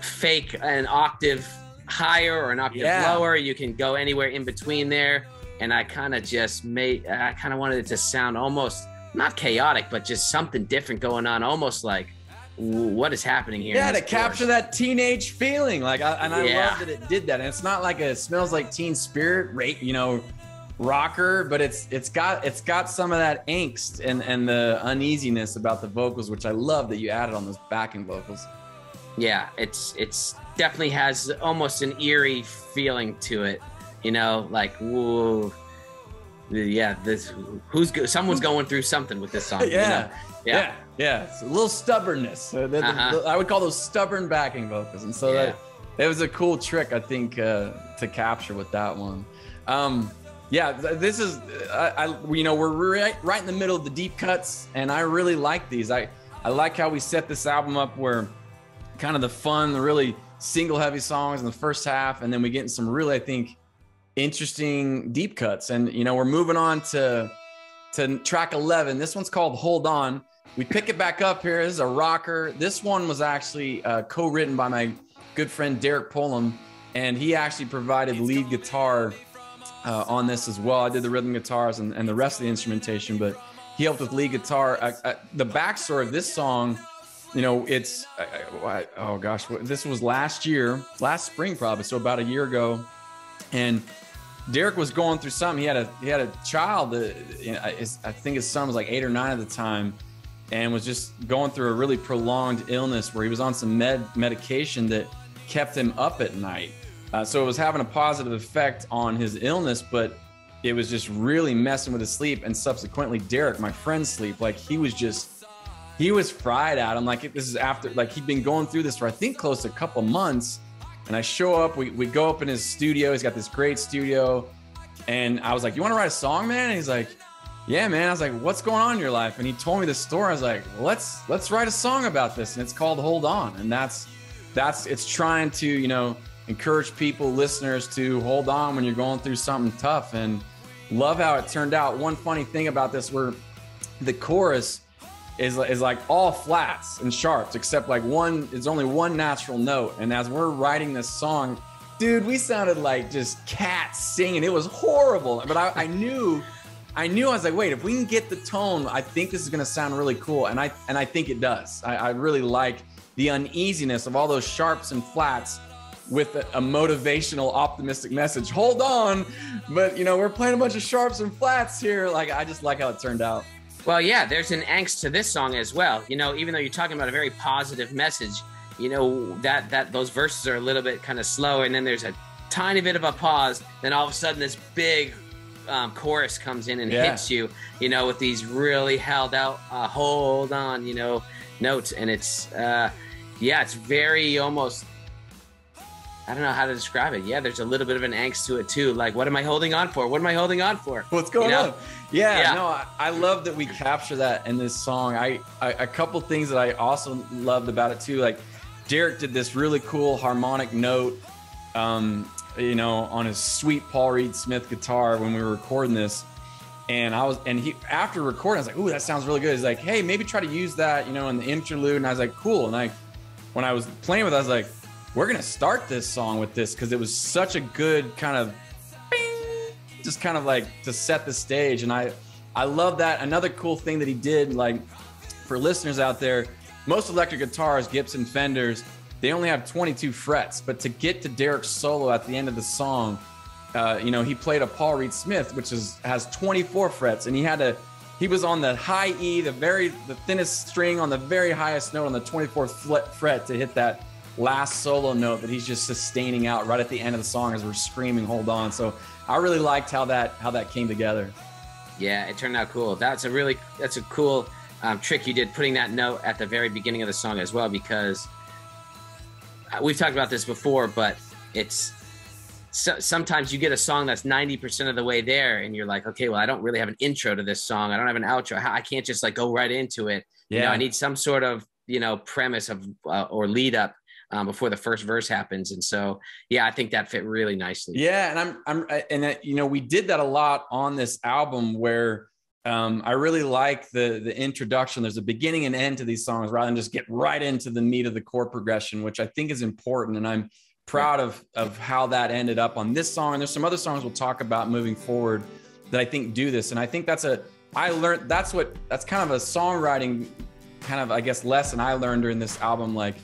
fake an octave higher or an octave lower. You can go anywhere in between there. And I kind of wanted it to sound almost not chaotic, but just something different going on, almost like what is happening here. Yeah, to capture that teenage feeling. I love that it did that. And it's not like a Smells Like Teen Spirit rocker, but it's got some of that angst and the uneasiness about the vocals, which I love that you added on those backing vocals. Yeah, it's definitely has almost an eerie feeling to it. Like, whoa, yeah, someone's going through something with this song. Yeah. It's a little stubbornness. I would call those stubborn backing vocals, and so that was a cool trick, I think, to capture with that one. This is, we're right in the middle of the deep cuts, and I really like these. I like how we set this album up where kind of the fun, the really single heavy songs in the first half, and then we get in some really, I think, interesting deep cuts. And we're moving on to track 11. This one's called Hold On. We pick it back up here. This is a rocker. This one was actually co-written by my good friend Derek Pullum, and he actually provided lead guitar on this as well. I did the rhythm guitars and the rest of the instrumentation, but he helped with lead guitar. The backstory of this song, it's this was last spring probably, so about a year ago. And Derek was going through something. He had a child that, I think his son was like 8 or 9 at the time, and was just going through a really prolonged illness where he was on some medication that kept him up at night. So it was having a positive effect on his illness, but it was just really messing with his sleep, and subsequently Derek, my friend's sleep. Like he was fried out. I'm like, this is after, like, he'd been going through this for I think close to a couple months. And I show up, we go up in his studio. He's got this great studio. And I was like, you want to write a song, man? And he's like, yeah, man. I was like, what's going on in your life? And he told me this story. I was like, well, let's write a song about this. And it's called Hold On. And it's trying to, encourage people, listeners, to hold on when you're going through something tough. And love how it turned out. One funny thing about this, where the chorus is like all flats and sharps, except like it's only one natural note. And as we're writing this song, dude, we sounded like just cats singing. It was horrible. But I knew I knew, I was like, wait, if we can get the tone, I think this is going to sound really cool. And I think it does. I really like the uneasiness of all those sharps and flats with a motivational, optimistic message. Hold on, but you know, we're playing a bunch of sharps and flats here. Like, I just like how it turned out. Well, yeah, there's an angst to this song as well. You know, even though you're talking about a very positive message, you know, that those verses are a little bit kind of slow, and then there's a tiny bit of a pause. Then all of a sudden, this big chorus comes in and hits you, you know, with these really held out, hold on, you know, notes. And it's, it's very almost, I don't know how to describe it. Yeah, there's a little bit of an angst to it too. Like, what am I holding on for? What am I holding on for? What's going on? Yeah, no, I love that we capture that in this song. A couple things that I also loved about it too, like Derek did this really cool harmonic note, you know, on his sweet Paul Reed Smith guitar when we were recording this. And he, after recording, I was like, ooh, that sounds really good. He's like, hey, maybe try to use that, you know, in the interlude. And I was like, cool. And when I was playing with it, I was like, we're going to start this song with this, because it was such a good kind of bing, just kind of like to set the stage. And I love that. Another cool thing that he did, like for listeners out there, most electric guitars, Gibson Fenders, they only have 22 frets. But to get to Derek's solo at the end of the song, you know, he played a Paul Reed Smith, which has 24 frets, and he was on the high E, the thinnest string on the very highest note on the 24th fret to hit that last solo note that he's just sustaining out right at the end of the song as we're screaming, hold on. So I really liked how that came together. Yeah, it turned out cool. That's a cool trick you did, putting that note at the very beginning of the song as well, because we've talked about this before, but sometimes you get a song that's 90% of the way there and you're like, okay, well, I don't really have an intro to this song. I don't have an outro. I can't just like go right into it. Yeah. You know, I need some sort of, you know, premise of or lead up before the first verse happens. And so, yeah, I think that fit really nicely. Yeah. And you know, we did that a lot on this album where I really like the introduction. There's a beginning and end to these songs rather than just get right into the meat of the chord progression, which I think is important. And I'm proud of how that ended up on this song. And there's some other songs we'll talk about moving forward that I think do this. And I think that's kind of a songwriting kind of, I guess, lesson I learned during this album. Like,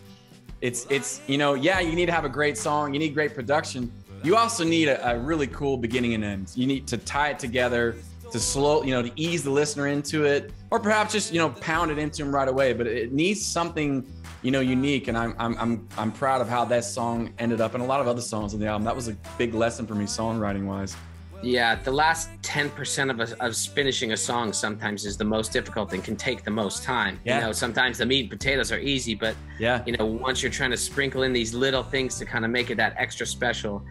it's you know, yeah, you need to have a great song, you need great production. You also need a really cool beginning and end. You need to tie it together, to to ease the listener into it, or perhaps just, you know, pound it into them right away. But it needs something, you know, unique. And I'm proud of how that song ended up, and a lot of other songs on the album. That was a big lesson for me songwriting wise. Yeah, the last 10% of finishing a song sometimes is the most difficult and can take the most time. Yeah. You know, sometimes the meat and potatoes are easy, but yeah, you know, once you're trying to sprinkle in these little things to kind of make it that extra special,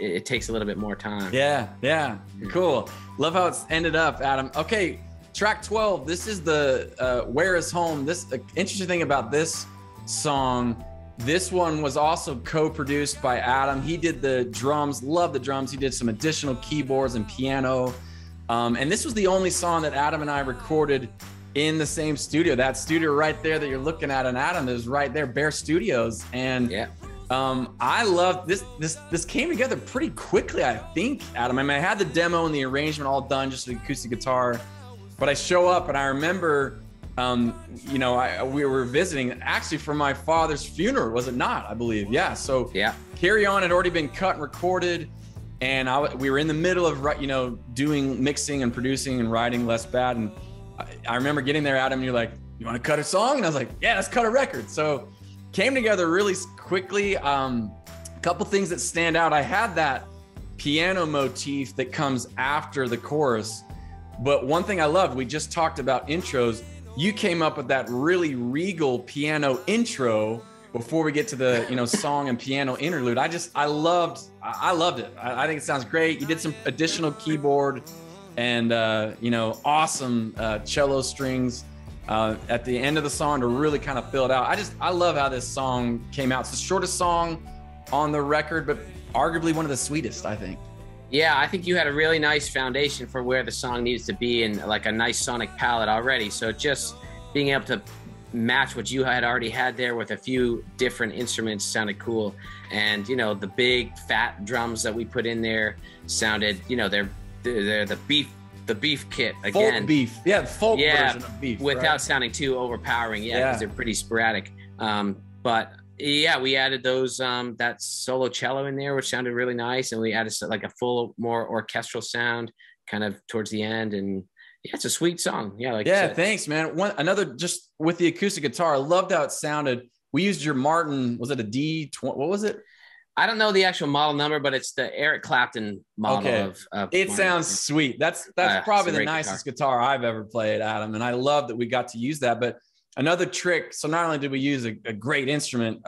it takes a little bit more time. Yeah, cool. Love how it's ended up, Adam. Okay, track 12. This is the Where Is Home. This interesting thing about this song. This one was also co-produced by Adam. He did the drums, love the drums. He did some additional keyboards and piano. And this was the only song that Adam and I recorded in the same studio. That studio right there that you're looking at, and Adam is right there, Bear Studios. And yeah, I love this. This came together pretty quickly, I think, Adam. I mean, I had the demo and the arrangement all done, just the acoustic guitar. But I show up and I remember, you know, we were visiting actually for my father's funeral, was it not? I believe. Yeah. So yeah, Carry On had already been cut and recorded, and we were in the middle of, you know, doing mixing and producing and writing Less Bad. And I remember getting there, Adam, and you're like, you want to cut a song? And I was like, yeah, let's cut a record. So came together really quickly. A couple things that stand out. I had that piano motif that comes after the chorus, but one thing I loved, we just talked about intros. You came up with that really regal piano intro before we get to the, you know, song and piano interlude. I loved it. I think it sounds great. You did some additional keyboard and, you know, awesome cello strings at the end of the song to really kind of fill it out. I love how this song came out. It's the shortest song on the record, but arguably one of the sweetest, I think. Yeah, I think you had a really nice foundation for where the song needs to be, and like a nice sonic palette already. So just being able to match what you had already had there with a few different instruments sounded cool. And, you know, the big fat drums that we put in there sounded, you know, they're the beef the Beef kit again. Folk Beef. Yeah, the folk version of Beef. Without sounding too overpowering. Yeah, because they're pretty sporadic. But yeah, we added those that solo cello in there, which sounded really nice, and we added like a full, more orchestral sound kind of towards the end. And yeah, it's a sweet song. Yeah, like thanks, man. Another just with the acoustic guitar, I loved how it sounded. We used your Martin. Was it a D20? What was it? I don't know the actual model number, but it's the Eric Clapton model of it sounds sweet. That's probably the nicest guitar I've ever played, Adam. And I love that we got to use that. But another trick. So not only did we use a great instrument,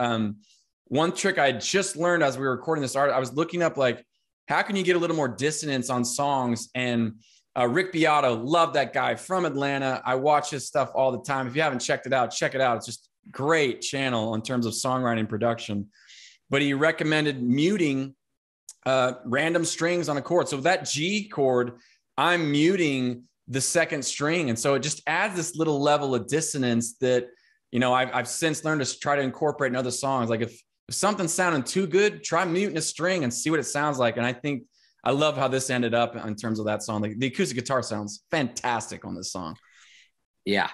one trick I just learned as we were recording this art, I was looking up like, how can you get a little more dissonance on songs? And Rick Beato, love that guy from Atlanta. I watch his stuff all the time. If you haven't checked it out, check it out. It's just great channel in terms of songwriting production. But he recommended muting random strings on a chord. So that G chord, I'm muting the second string. And so it just adds this little level of dissonance that, you know, I've since learned to try to incorporate in other songs. Like if something's sounding too good, try muting a string and see what it sounds like. And I think I love how this ended up in terms of that song. Like the acoustic guitar sounds fantastic on this song. Yeah.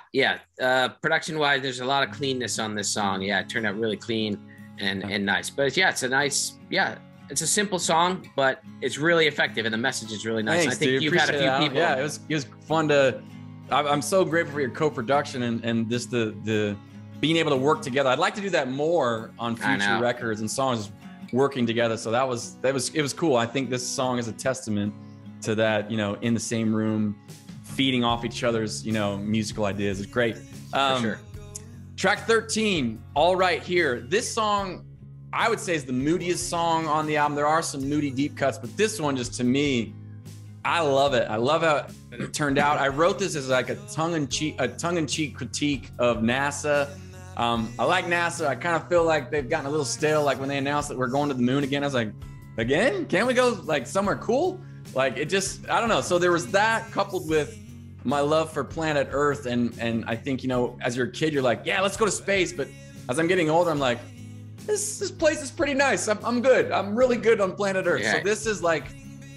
Production wise, there's a lot of cleanness on this song. Yeah, it turned out really clean and nice. But yeah, it's a simple song, but it's really effective and the message is really nice. Thanks, I think dude. you've had a few people. Yeah, it was fun to. I'm so grateful for your co-production and just the being able to work together. I'd like to do that more on future records and songs, working together. So it was cool. I think this song is a testament to that. You know, in the same room, feeding off each other's musical ideas. It's great. For sure. Track 13, All Right Here. This song, I would say, is the moodiest song on the album. There are some moody deep cuts, but this one, just to me, I love it. I love how it turned out. I wrote this as like a tongue-in-cheek critique of NASA. I like NASA. I kind of feel like they've gotten a little stale. Like when they announced that we're going to the moon again, I was like, again? Can't we go like somewhere cool? Like it just, I don't know. So there was that coupled with my love for planet Earth. And I think, as you're a kid, you're like, yeah, let's go to space. But as I'm getting older, I'm like, this place is pretty nice. I'm good. I'm really good on planet Earth. Yeah. So this is like,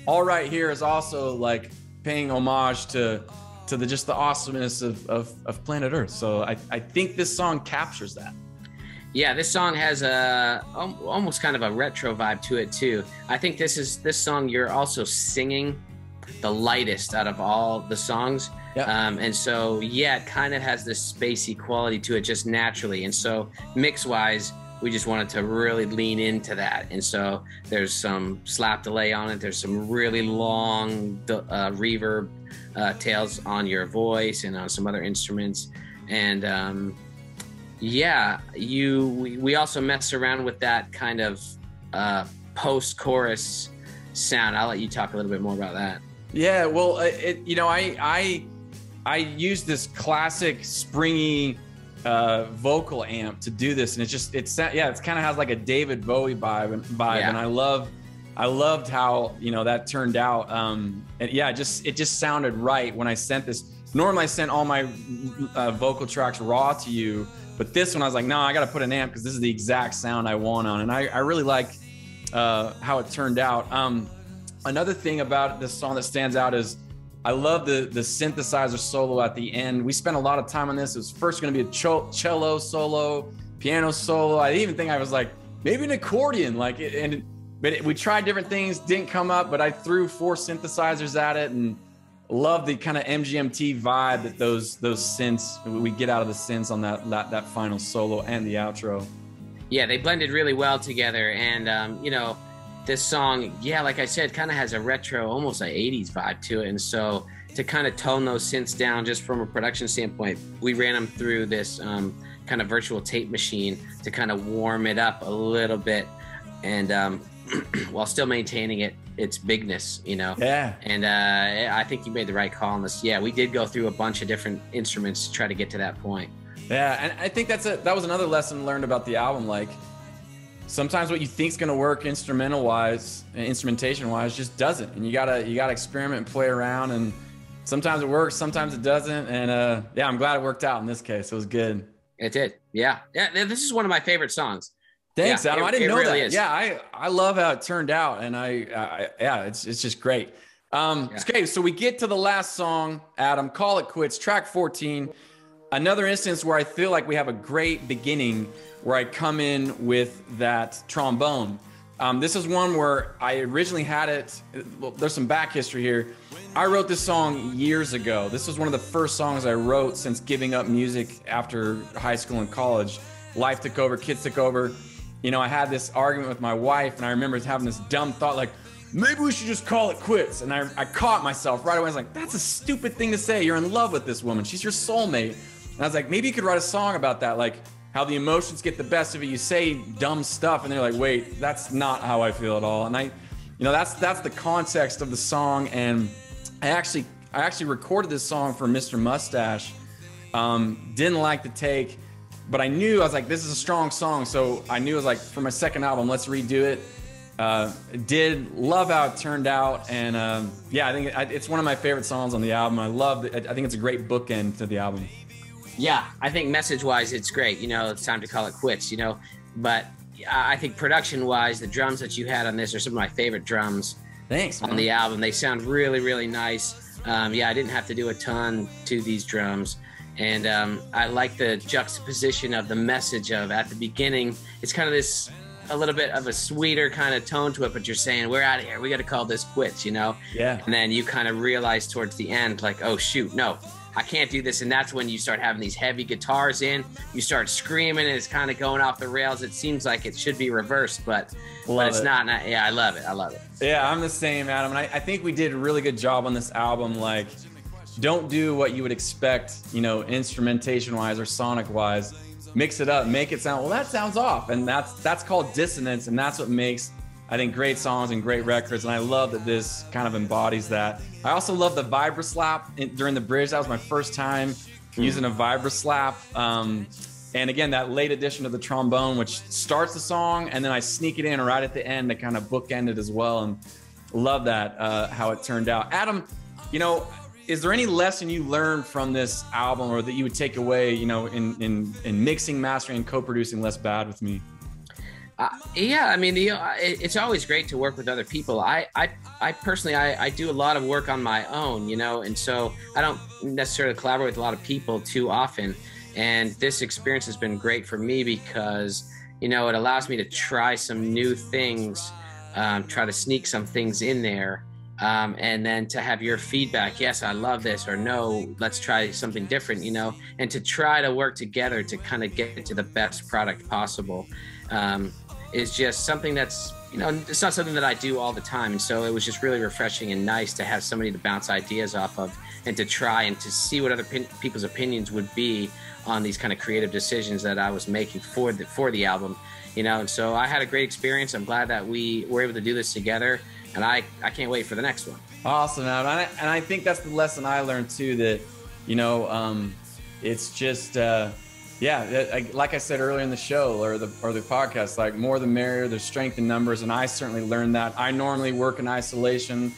All Right Here is also like paying homage to the awesomeness of planet Earth. So I think this song captures that. Yeah, this song has almost kind of a retro vibe to it too. I think this song you're also singing the lightest out of all the songs. Yep. And so, yeah, it kind of has this spacey quality to it just naturally. And so mix-wise, we just wanted to really lean into that. And so there's some slap delay on it. There's some really long reverb tails on your voice and on some other instruments. And we also mess around with that kind of post-chorus sound. I'll let you talk a little bit more about that. Yeah, well, I use this classic springy vocal amp to do this, and it kind of has like a David Bowie vibe, yeah. And I loved how that turned out. And yeah, it just sounded right when I sent this. Normally, I sent all my vocal tracks raw to you, but this one I was like, no, I got to put an amp because this is the exact sound I want on, and I really like how it turned out. Another thing about this song that stands out is I love the synthesizer solo at the end. We spent a lot of time on this. It was first going to be a cello solo, piano solo. I even think I was like, maybe an accordion. But we tried different things, didn't come up, but I threw 4 synthesizers at it and love the kind of MGMT vibe that those synths, we get out of the synths on that final solo and the outro. Yeah, they blended really well together. And, this song, yeah, like I said, kind of has a retro, almost an 80s vibe to it. And so to kind of tone those synths down just from a production standpoint, we ran them through this kind of virtual tape machine to kind of warm it up a little bit, and while still maintaining its bigness, Yeah. And I think you made the right call on this. Yeah, we did go through a bunch of different instruments to try to get to that point. Yeah, and I think that was another lesson learned about the album. Like, sometimes what you think is going to work instrumentation wise just doesn't, and you gotta experiment and play around, and sometimes it works, sometimes it doesn't, and yeah, I'm glad it worked out in this case. It was good. It did. Yeah, this is one of my favorite songs. Thanks, Adam. I didn't know really that. Is. Yeah, I love how it turned out, and it's just great. Okay, so we get to the last song, Adam, Call It Quits, track 14. Another instance where I feel like we have a great beginning where I come in with that trombone. This is one where I originally had it. Well, there's some back history here. I wrote this song years ago. This was one of the first songs I wrote since giving up music after high school and college. Life took over, kids took over. You know, I had this argument with my wife, and I remember having this dumb thought like, maybe we should just call it quits. And I caught myself right away. I was like, that's a stupid thing to say. You're in love with this woman. She's your soulmate. And I was like, maybe you could write a song about that. Like how the emotions get the best of it. You say dumb stuff and they're like, wait, that's not how I feel at all. And that's the context of the song. And I actually recorded this song for Mr. Mustache. Didn't like the take, but I was like, this is a strong song. So I knew it was like, for my second album, let's redo it. Did love how it turned out, and I think it's one of my favorite songs on the album. I love it. I think it's a great bookend to the album. Yeah, I think message-wise, it's great. You know, it's time to call it quits. You know, but I think production-wise, the drums that you had on this are some of my favorite drums. Thanks, man. On the album. They sound really, really nice. I didn't have to do a ton to these drums. And I like the juxtaposition of the message of at the beginning. It's kind of this a little bit of a sweeter kind of tone to it, but you're saying, we're out of here. We got to call this quits, you know? Yeah. And then you kind of realize towards the end, like, oh, shoot, no, I can't do this. And that's when you start having these heavy guitars in. You start screaming, and it's kind of going off the rails. It seems like it should be reversed, but it's not. Yeah, I love it. I love it. Yeah, I'm the same, Adam. And I think we did a really good job on this album. Like, don't do what you would expect, you know, instrumentation-wise or sonic-wise. Mix it up, make it sound, well, that sounds off. And that's called dissonance. And that's what makes, I think, great songs and great records. And I love that this kind of embodies that. I also love the vibra slap during the bridge. That was my first time using a vibra slap. And again, that late addition of the trombone, which starts the song, and then I sneak it in right at the end to kind of bookend it as well. And love that, how it turned out. Adam, you know, is there any lesson you learned from this album, or that you would take away, you know, in mixing, mastering, and co-producing Less Bad with Me? Yeah, I mean, it's always great to work with other people. I personally, I do a lot of work on my own, you know, and so I don't necessarily collaborate with a lot of people too often. And this experience has been great for me because, you know, it allows me to try some new things, try to sneak some things in there. And then to have your feedback, yes, I love this, or no, let's try something different, you know, and to try to work together to kind of get to the best product possible is just something that's, you know, it's not something that I do all the time. And so it was just really refreshing and nice to have somebody to bounce ideas off of and to try and to see what other people's opinions would be on these kind of creative decisions that I was making for the album, you know. And so I had a great experience. I'm glad that we were able to do this together. And I can't wait for the next one. Awesome, Adam. And I think that's the lesson I learned too, that, you know, it's just, like I said earlier in the show or the podcast, like more the merrier, there's strength in numbers. And I certainly learned that. I normally work in isolation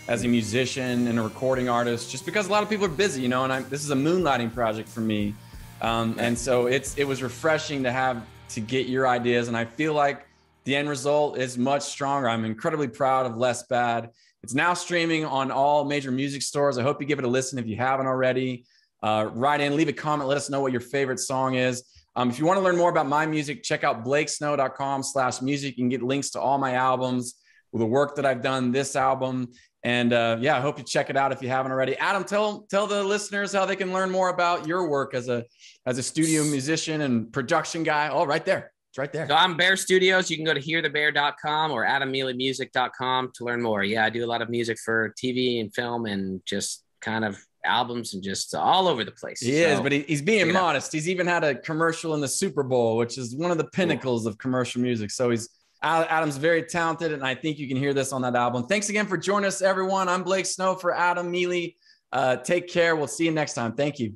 as a musician and a recording artist, just because a lot of people are busy, you know, and this is a moonlighting project for me. And so it was refreshing to get your ideas. And I feel like the end result is much stronger. I'm incredibly proud of Less Bad. It's now streaming on all major music stores. I hope you give it a listen if you haven't already. Write in, leave a comment, let us know what your favorite song is. If you want to learn more about my music, check out blakesnow.com/music. You can get links to all my albums, with the work that I've done this album. And I hope you check it out if you haven't already. Adam, tell the listeners how they can learn more about your work as a studio musician and production guy. Oh, right there. It's right there. So I'm Bear Studios. You can go to hearthebear.com or adammealymusic.com to learn more. Yeah, I do a lot of music for TV and film and just kind of albums and just all over the place. He is, but he's being modest. He's even had a commercial in the Super Bowl, which is one of the pinnacles of commercial music. So Adam's very talented, and I think you can hear this on that album. Thanks again for joining us, everyone. I'm Blake Snow for Adam Mealy. Take care. We'll see you next time. Thank you.